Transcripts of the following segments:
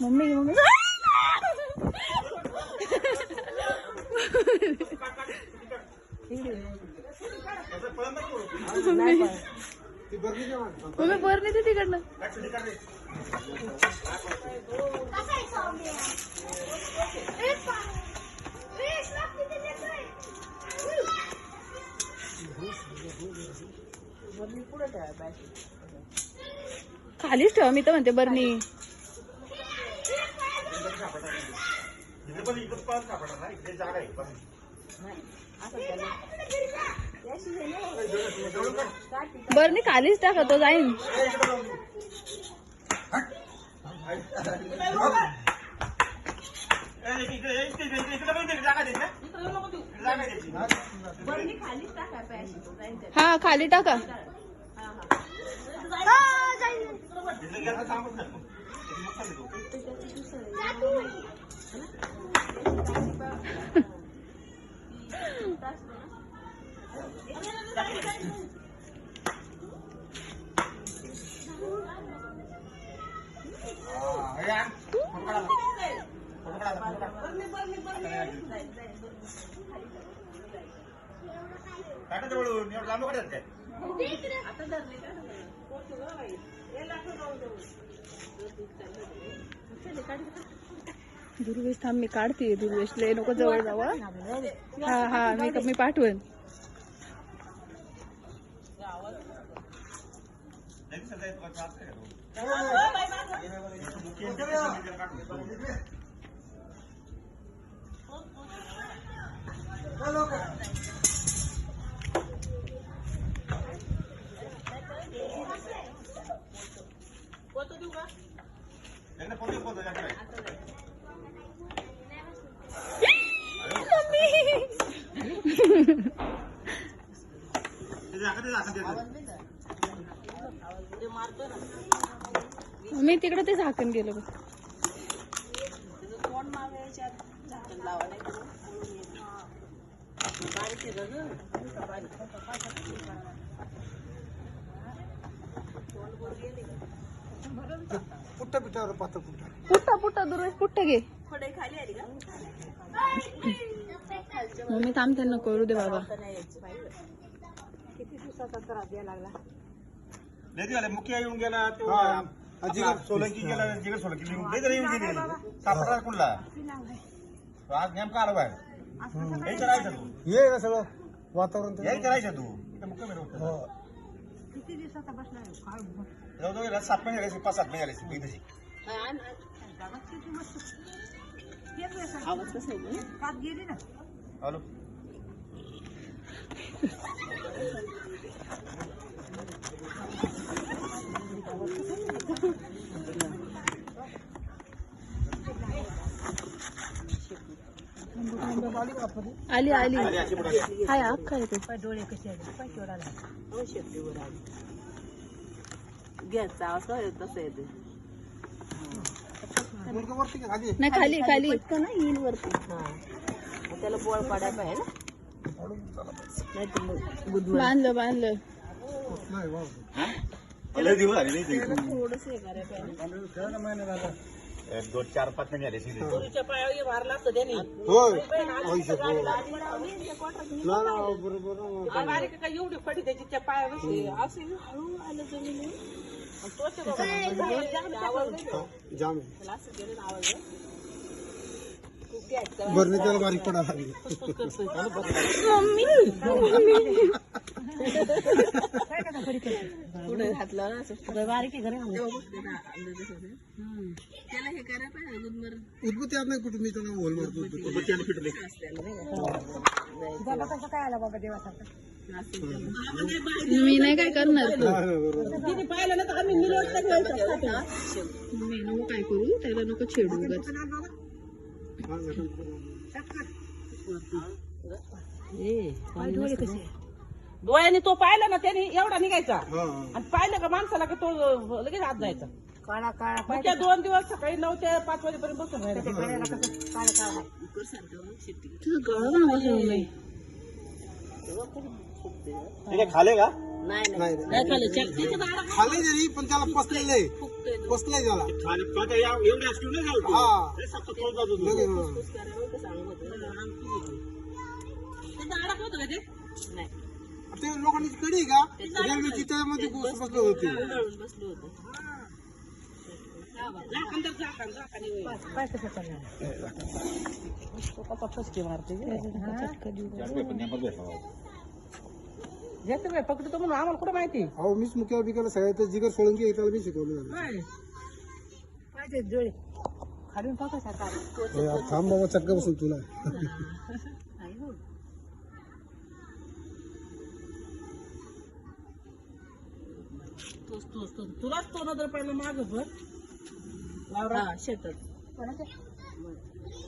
Mummy mummy mummy बर नाही तिकडनं खालीच ठेवा मी तर म्हणते बरणी बरणी खालीच टाका तो जाईन हा खाली टाका दुर्वेश थांब मी काढते दुर्वेश लय नको जवळ जावा हा हा मी पाठवेन मी तिकडे ते झाकण गेलो पुट्टा पिठावर पातळ पुट्टा पुट्टा दुर्वेश पुट्टा घे मम्मी थांब त्यांना करू दे बाबा किती दिवसाचा त्रास द्यायला लागला मुख्य येऊन गेला तो सोलंकी गेला जिगर सोलंकी येऊन गेली सापडा कुठला आज नेमका आला बाहेर हे करायचं तू ये ना सगळं वातावरण हे करायचं तू इथं मुख्य मिळवत किती दिवसाचा बसला काय जवळजवळ 7 महिने झाले 5-7 महिने झाले मी तशी कात गेली ना हॅलो आली हाय अख्खा येते डोळे कसे आले पाय केवढा आला शेपटीवर आली घ्यायचा आवाज तसं येते नाही खाली ना येईल वरती त्याला बोळ पाडायला पाहिजे ना बांधलं थोडस हे करायला 2-4-5 महिने झाले तुरीच्या पायावर मारला असतं त्याने बारीक काय एवढी पडी त्याच्या पायावर असे हळू आलं जमिनी बरं त्याला बारीक पडा लागली पुढे घातलं बारीक घरी त्याला हे करायला पाहिजे उद्बत्ती आज नाही कुठे मी त्याला होल मारतो उद्बत्ती आणि पिटले काय आला बाबा देवासारखं मी नाही काय करणार तिने पाहिलं ना तर आम्ही मी नको काय करू त्याला नको छेडू डोळ्याने तो पाहिला ना त्याने एवढा निघायचा आणि पाहिलं का माणसाला का तो लगेच आत जायचा काळा काळा त्या 2 दिवस सकाळी 9 ते 5 वाजेपर्यंत बसून राहिला तुझं गळा ठीक आहे खाले का नाही काय खाल्लं? त्याच्या दाढा खाली जरी पण त्याला पसलेलं आहे पसलंय त्याला एवढे असतील ना जाऊ हा हे सप्त तोल जातो तू. त्याचं अडक होतं का ते? ते लोकांची कडी आहे का रेल्वेची त्यामध्ये बसलं होते झाकण तर झाकण होईल. पैसे पकडणार तो कसा फसके मारते गे. घेते बाई, पकडतो म्हणून आम्हाला कुठं माहिती अहो मीच मुख्यावर बिकायला सगळ्यात जिगर सोळंकी आहे त्याला मी शिकवलं झालं नाही. पाहिजे जोडे खालून टाकायचा थांब बाबा चक्का बसून तुला तोच तुलाच तो नजर पहिलं माग भर शेतात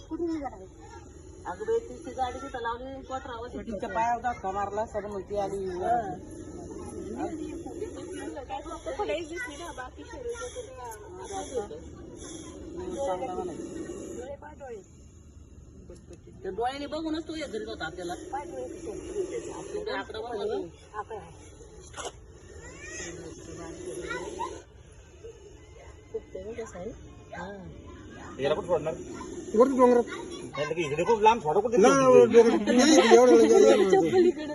कुठून निघाला अगं बाई तिची गाडी तिथं लावली कोटरावर तिच्या पायावर धक्का मारला सगळं मग ती आली त्या डोळ्याने बघूनच तो येत होता आपल्याला आकडा बघा याला पण सोडणार वरती डोंगरात नाही की इकडे खूप लांब सोडा कुठे नाही, डोंगरात नाही, एवढं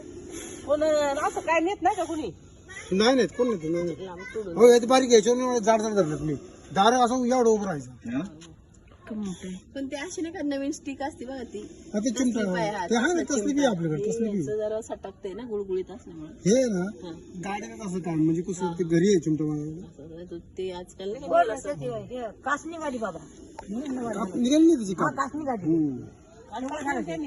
कोण असं काय नेत नाही का कुणी नाही कोण नाही नाही लांब सोडून हो याची बारीक घ्यायची जाड धरलं तुम्ही दार असं एवढं उभं राहायचं पण ते अशी नाही का नवीन स्टिक असते बघा ती हा, ते चिमटा ते आहे ना तसली बी आपल्याकडे तसली बी जरा सटकते ना गुळगुळीत असल्यामुळे हे ना गाड्यात असं काम म्हणजे कसं ते घरी आहे चिमटा मारायला. ते आजकाल नाही का कासनी गाडी बाबा निघाली नाही त्याची हा काम कासनी गाडी हम्म. आणि